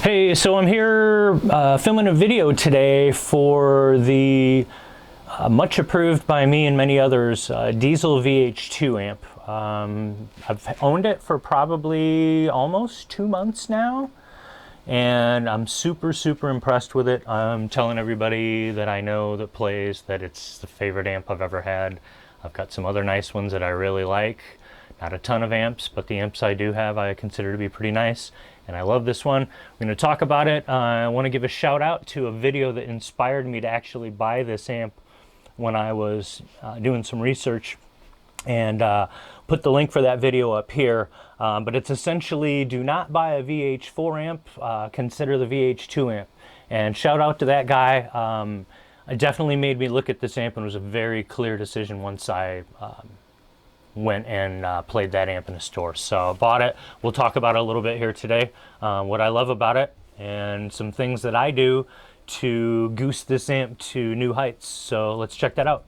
Hey, so I'm here filming a video today for the much approved by me and many others Diezel VH2 amp. I've owned it for probably almost 2 months now, and I'm super impressed with it. I'm telling everybody that I know that plays that it's the favorite amp I've ever had. I've got some other nice ones that I really like. Not a ton of amps, but the amps I do have I consider to be pretty nice, and I love this one. We're going to talk about it. I want to give a shout out to a video that inspired me to actually buy this amp when I was doing some research, and put the link for that video up here. But it's essentially, do not buy a VH4 amp, consider the VH2 amp. And shout out to that guy. It definitely made me look at this amp, and it was a very clear decision once I went and played that amp in a store. So I bought it. We'll talk about it a little bit here today, what I love about it, and some things that I do to goose this amp to new heights. So let's check that out.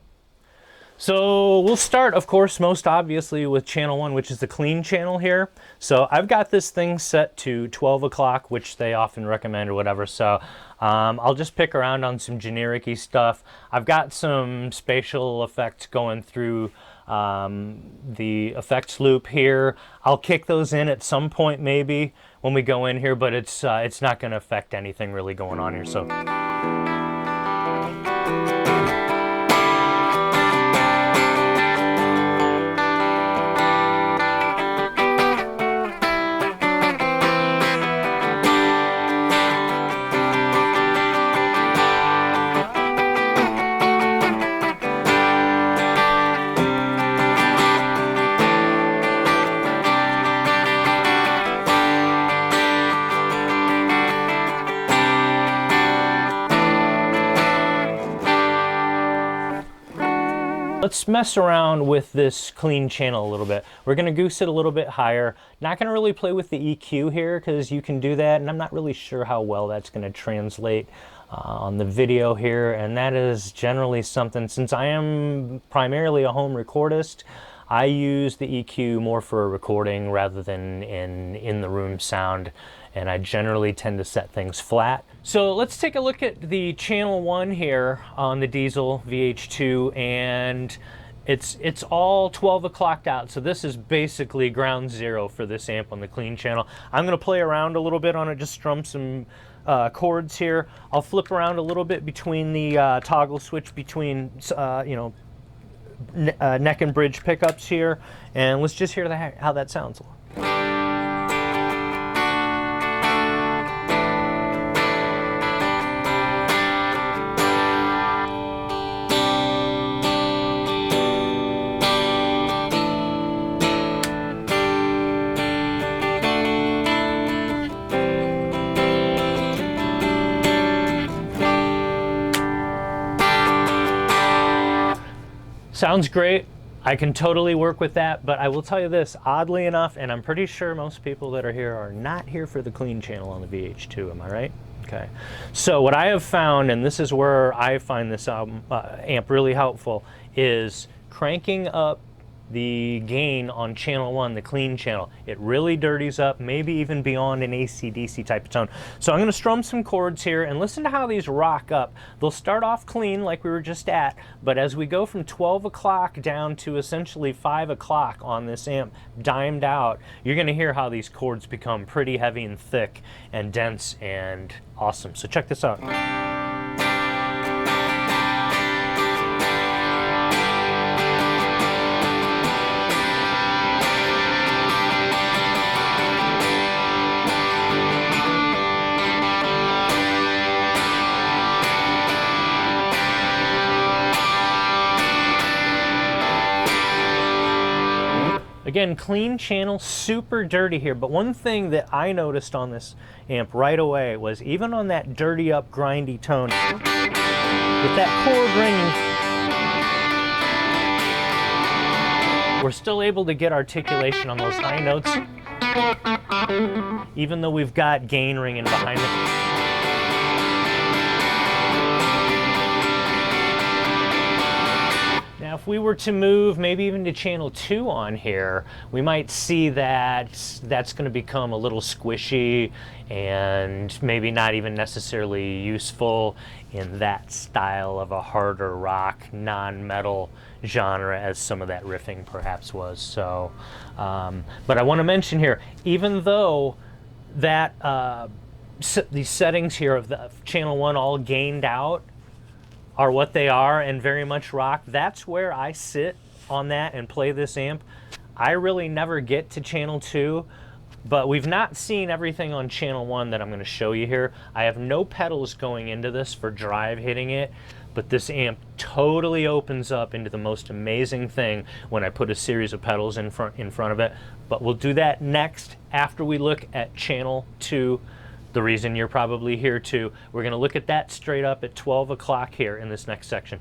So we'll start, of course, most obviously with channel 1, which is the clean channel here. So I've got this thing set to 12 o'clock, which they often recommend or whatever. So I'll just pick around on some generic-y stuff. I've got some spatial effects going through the effects loop here. I'll kick those in at some point maybe when we go in here, but it's not going to affect anything really going on here. So let's mess around with this clean channel a little bit. We're going to goose it a little bit higher. Not going to really play with the EQ here because you can do that, and I'm not really sure how well that's going to translate on the video here. And that is generally something, since I am primarily a home recordist, I use the EQ more for a recording rather than in the room sound, and I generally tend to set things flat. So let's take a look at the channel 1 here on the Diezel VH2, and it's all 12 o'clocked out. So this is basically ground zero for this amp on the clean channel. I'm going to play around a little bit on it, just strum some chords here. I'll flip around a little bit between the toggle switch between neck and bridge pickups here, and let's just hear how that sounds. Sounds great. I can totally work with that, but I will tell you this, oddly enough, and I'm pretty sure most people that are here are not here for the clean channel on the VH2, am I right? Okay. So what I have found, and this is where I find this amp really helpful, is cranking up the gain on channel 1, the clean channel. It really dirties up, maybe even beyond an AC/DC type of tone. So I'm going to strum some chords here and listen to how these rock up. They'll start off clean like we were just at, but as we go from 12 o'clock down to essentially 5 o'clock on this amp, dimed out, you're going to hear how these chords become pretty heavy and thick and dense and awesome. So check this out. Again, clean channel, super dirty here, but one thing that I noticed on this amp right away was even on that dirty up grindy tone, with that chord ringing, we're still able to get articulation on those high notes, even though we've got gain ringing behind it. Now if if we were to move maybe even to channel 2 on here, we might see that that's going to become a little squishy and maybe not even necessarily useful in that style of a harder rock, non-metal genre as some of that riffing perhaps was. So, but I want to mention here, even though that these settings here of the channel 1 all gained out are what they are and very much rock, that's where I sit on that and play this amp. I really never get to channel 2, but we've not seen everything on channel 1 that I'm going to show you here. I have no pedals going into this for drive hitting it, but this amp totally opens up into the most amazing thing when I put a series of pedals in front of it. But we'll do that next after we look at channel 2. The reason you're probably here too. We're going to look at that straight up at 12 o'clock here in this next section.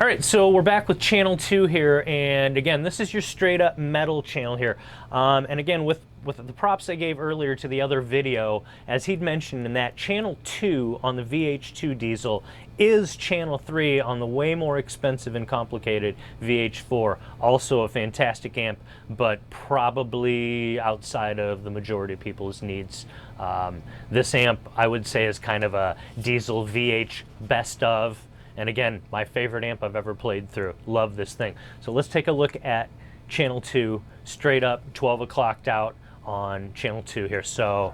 All right, so we're back with channel 2 here, and again, this is your straight up metal channel here. And again, with the props I gave earlier to the other video, as he'd mentioned in that, channel 2 on the VH2 Diezel is channel 3 on the way more expensive and complicated VH4. Also a fantastic amp, but probably outside of the majority of people's needs. This amp, I would say, is kind of a Diezel VH best of. And again, my favorite amp I've ever played through. Love this thing. So let's take a look at channel 2, straight up, 12 o'clocked out on channel 2 here. So.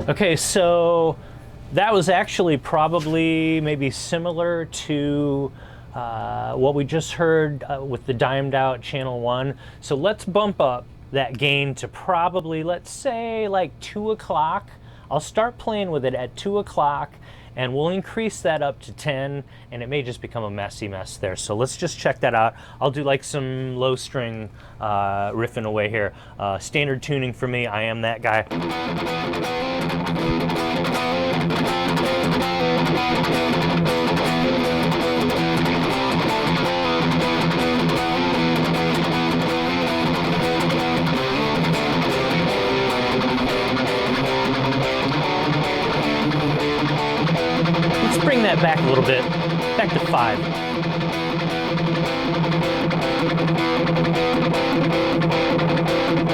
Okay, so that was actually probably maybe similar to what we just heard with the dimed out channel 1. So let's bump up that gain to probably, let's say, like 2 o'clock. I'll start playing with it at 2 o'clock, and we'll increase that up to 10, and it may just become a messy mess there. So let's just check that out. I'll do like some low string riffing away here. Standard tuning for me, I am that guy. Let's bring that back a little bit, back to 5.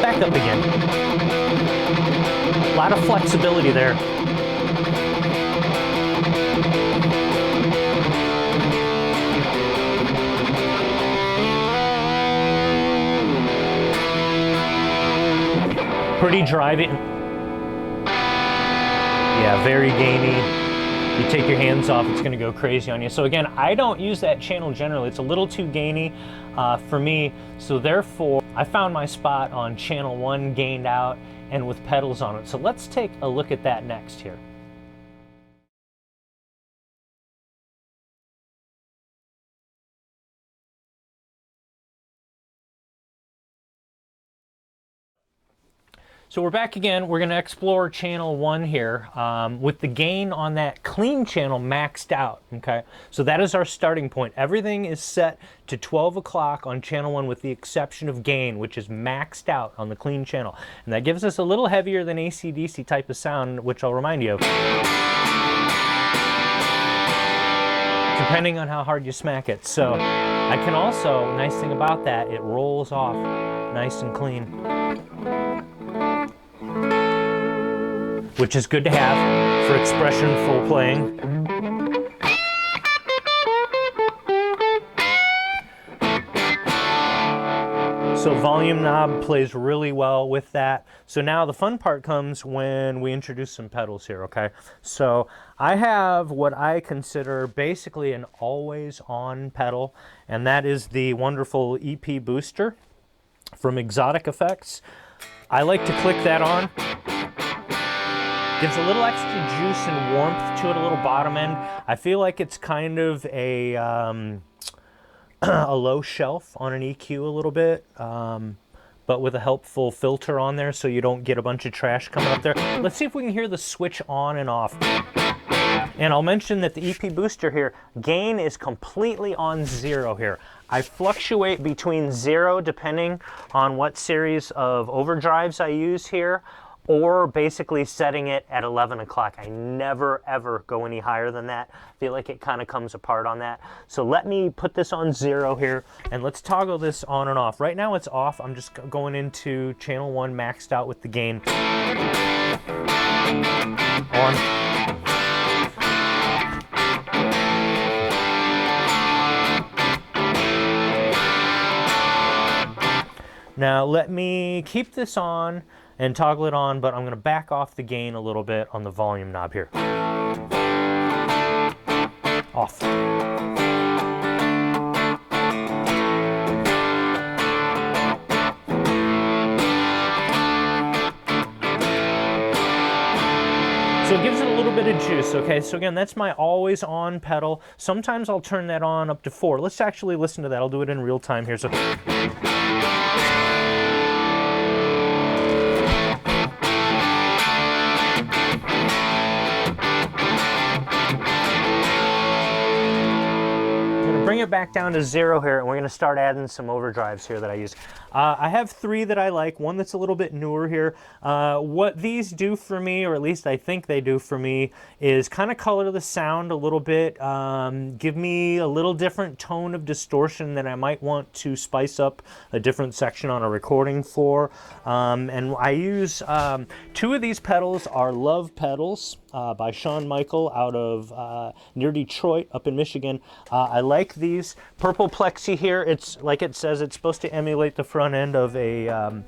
Back up again. A lot of flexibility there. Pretty driving. Yeah, very gainy. You take your hands off, it's going to go crazy on you. So again, I don't use that channel generally. It's a little too gainy for me. So therefore, I found my spot on channel 1 gained out and with pedals on it. So let's take a look at that next here. So we're back again. We're going to explore channel 1 here with the gain on that clean channel maxed out. Okay, so that is our starting point. Everything is set to 12 o'clock on channel 1 with the exception of gain, which is maxed out on the clean channel. And that gives us a little heavier than AC/DC type of sound, which I'll remind you of. Depending on how hard you smack it. So I can also, nice thing about that, it rolls off nice and clean, which is good to have for expressionful playing. So volume knob plays really well with that. So now the fun part comes when we introduce some pedals here, okay? So I have what I consider basically an always on pedal, and that is the wonderful EP Booster from Exotic Effects. I like to click that on. Gives a little extra juice and warmth to it, a little bottom end. I feel like it's kind of a low shelf on an EQ a little bit. but with a helpful filter on there so you don't get a bunch of trash coming up there. Let's see if we can hear the switch on and off. And I'll mention that the EP booster here, gain is completely on 0 here. I fluctuate between 0 depending on what series of overdrives I use here, or basically setting it at 11 o'clock. I never ever go any higher than that. I feel like it kind of comes apart on that. So let me put this on 0 here and let's toggle this on and off. Right now it's off. I'm just going into channel 1 maxed out with the gain on. Now let me keep this on and toggle it on, but I'm going to back off the gain a little bit on the volume knob here. Off. So it gives it a little bit of juice, okay? So again, that's my always on pedal. Sometimes I'll turn that on up to 4. Let's actually listen to that. I'll do it in real time here. So. Bring it back down to 0 here, and we're going to start adding some overdrives here that I use. I have 3 that I like, one that's a little bit newer here. What these do for me, or at least I think they do for me, is kind of color the sound a little bit, give me a little different tone of distortion that I might want to spice up a different section on a recording for. And I use 2 of these pedals are Love pedals by Sean Michael out of near Detroit up in Michigan. I like these. Purple Plexi here, it's like it says, it's supposed to emulate the front end of a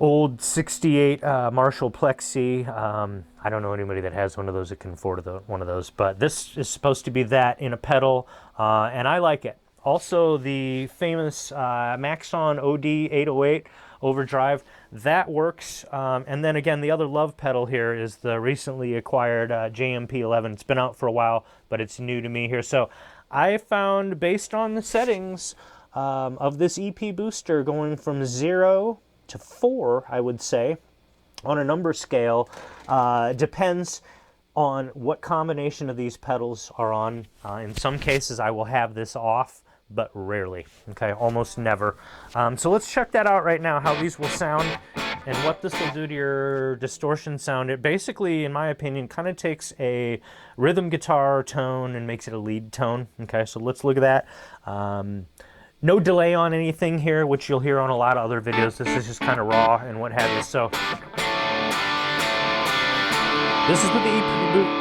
old 68 Marshall Plexi. I don't know anybody that has one of those that can afford one of those, but this is supposed to be that in a pedal, and I like it. Also, the famous Maxon OD 808 overdrive, that works. And then again, the other Love pedal here is the recently acquired JMP11. It's been out for a while, but it's new to me here. So I found, based on the settings of this EP booster, going from 0 to 4, I would say, on a number scale, depends on what combination of these pedals are on. In some cases, I will have this off, but rarely, okay, almost never. So let's check that out right now, how these will sound and what this will do to your distortion sound. It basically, in my opinion, kind of takes a rhythm guitar tone and makes it a lead tone, okay, so let's look at that. No delay on anything here, which you'll hear on a lot of other videos. This is just kind of raw and what have you. So this is with the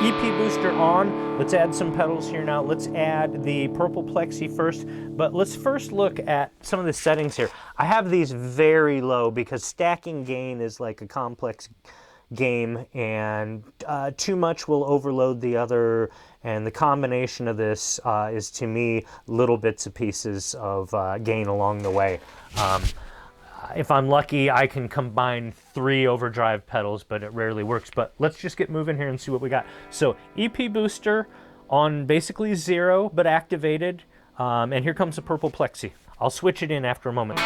EP booster on. Let's add some pedals here now. Let's add the Purple Plexi first, but let's first look at some of the settings here. I have these very low because stacking gain is like a complex game, and too much will overload the other, and the combination of this is, to me, little bits and pieces of gain along the way. If I'm lucky, I can combine 3 overdrive pedals, but it rarely works. But let's just get moving here and see what we got. So EP booster on basically 0, but activated, and here comes the Purple Plexi. I'll switch it in after a moment.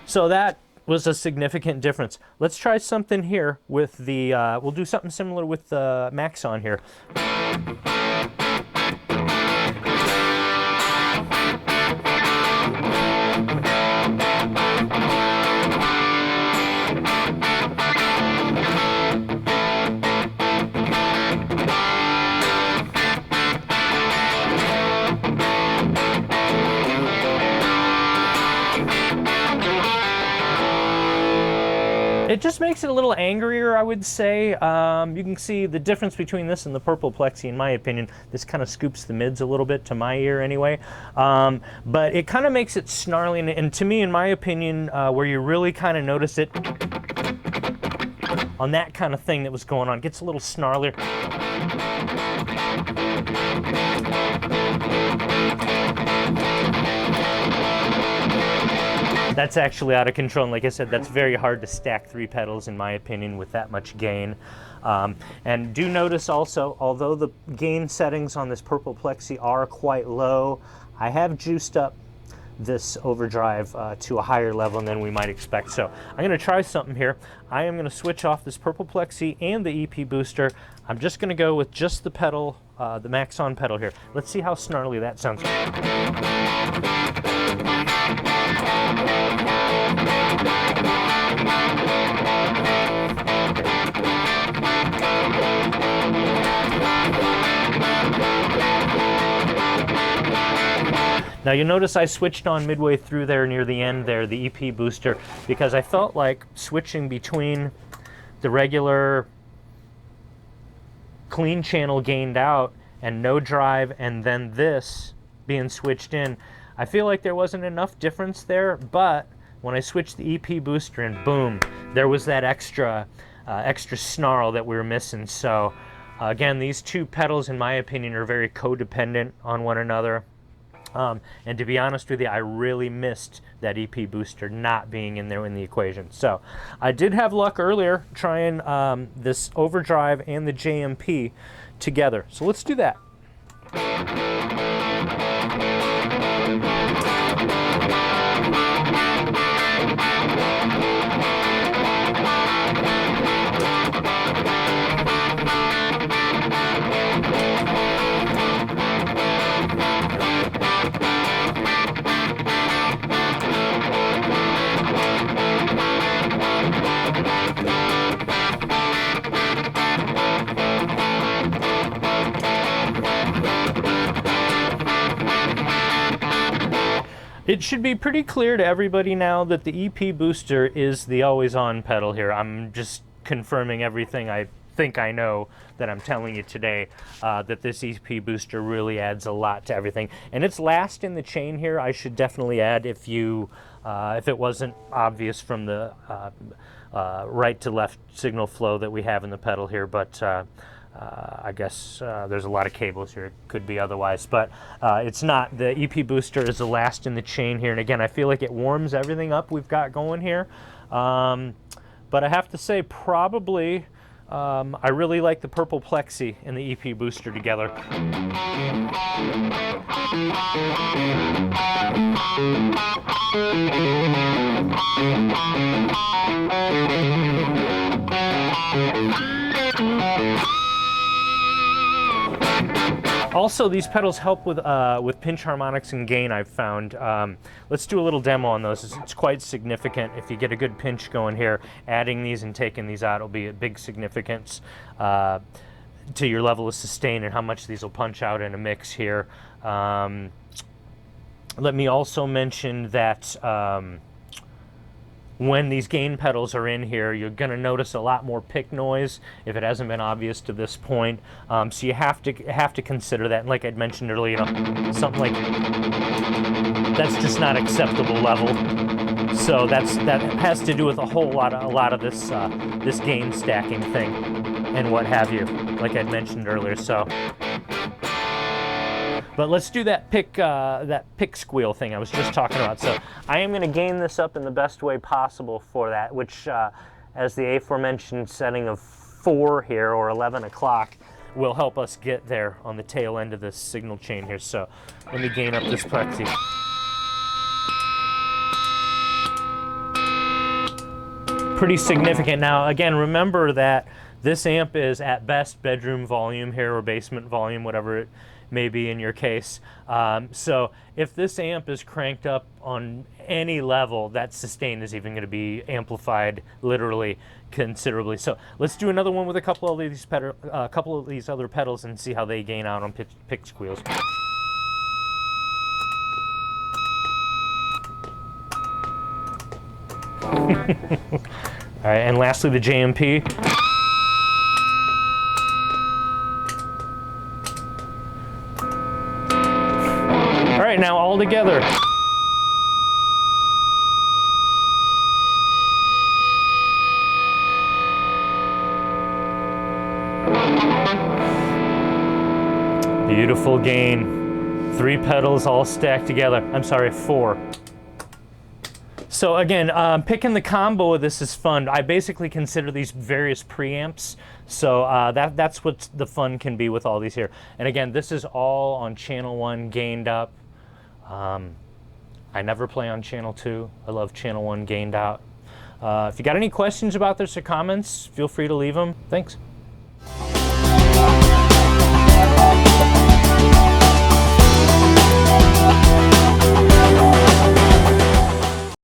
So that was a significant difference. Let's try something here with the, we'll do something similar with the Maxon here. It just makes it a little angrier, I would say. You can see the difference between this and the Purple Plexi, in my opinion. This kind of scoops the mids a little bit, to my ear anyway. But it kind of makes it snarly, and to me, in my opinion, where you really kind of notice it on that kind of thing that was going on, it gets a little snarlier. that's actually out of control. And like I said, that's very hard to stack 3 pedals, in my opinion, with that much gain. And do notice also, although the gain settings on this Purple Plexi are quite low, I have juiced up this overdrive to a higher level than we might expect. So I'm going to try something here. I am going to switch off this Purple Plexi and the EP booster. I'm just going to go with just the pedal, the max on pedal here. Let's see how snarly that sounds. Now you'll notice I switched on midway through there near the end there, the EP booster, because I felt like switching between the regular clean channel gained out and no drive and then this being switched in, I feel like there wasn't enough difference there, but when I switched the EP booster in, boom, there was that extra snarl that we were missing. So again, these 2 pedals, in my opinion, are very codependent on one another. And to be honest with you, I really missed that EP booster not being in there in the equation. So I did have luck earlier trying this overdrive and the JMP together. So let's do that. It should be pretty clear to everybody now that the EP booster is the always-on pedal here. I'm just confirming everything I think I know that I'm telling you today, that this EP booster really adds a lot to everything. And it's last in the chain here, I should definitely add, if it wasn't obvious from the right to left signal flow that we have in the pedal here, but I guess there's a lot of cables here. It could be otherwise, but it's not. The EP booster is the last in the chain here, and again, I feel like it warms everything up we've got going here. But I have to say, probably, I really like the Purple Plexi and the EP booster together. Also, these pedals help with pinch harmonics and gain, I've found. Let's do a little demo on those. It's quite significant. If you get a good pinch going here, adding these and taking these out will be a big significance to your level of sustain and how much these will punch out in a mix here. Let me also mention that when these gain pedals are in here, you're going to notice a lot more pick noise if it hasn't been obvious to this point. So you have to consider that. And like I'd mentioned earlier, something like that's just not acceptable level. So that has to do with a lot of this this gain stacking thing and what have you, like I'd mentioned earlier. So. But let's do that pick squeal thing I was just talking about. So I am going to gain this up in the best way possible for that, which, as the aforementioned setting of 4 here, or 11 o'clock, will help us get there on the tail end of this signal chain here. So let me gain up this plexi. Pretty significant. Now, again, remember that this amp is at best bedroom volume here, or basement volume, whatever it may be in your case. So if this amp is cranked up on any level, that sustain is even going to be amplified literally considerably. So let's do another one with a couple of these other pedals and see how they gain out on pick squeals. All right, and lastly the JMP. All right, now all together. Beautiful gain. 3 pedals all stacked together. I'm sorry, 4. So again, picking the combo of this is fun. I basically consider these various preamps. So that's what the fun can be with all these here. And again, this is all on channel 1 gained up. I never play on channel 2. I love channel 1 gained out. If you got any questions about this or comments, feel free to leave them. Thanks.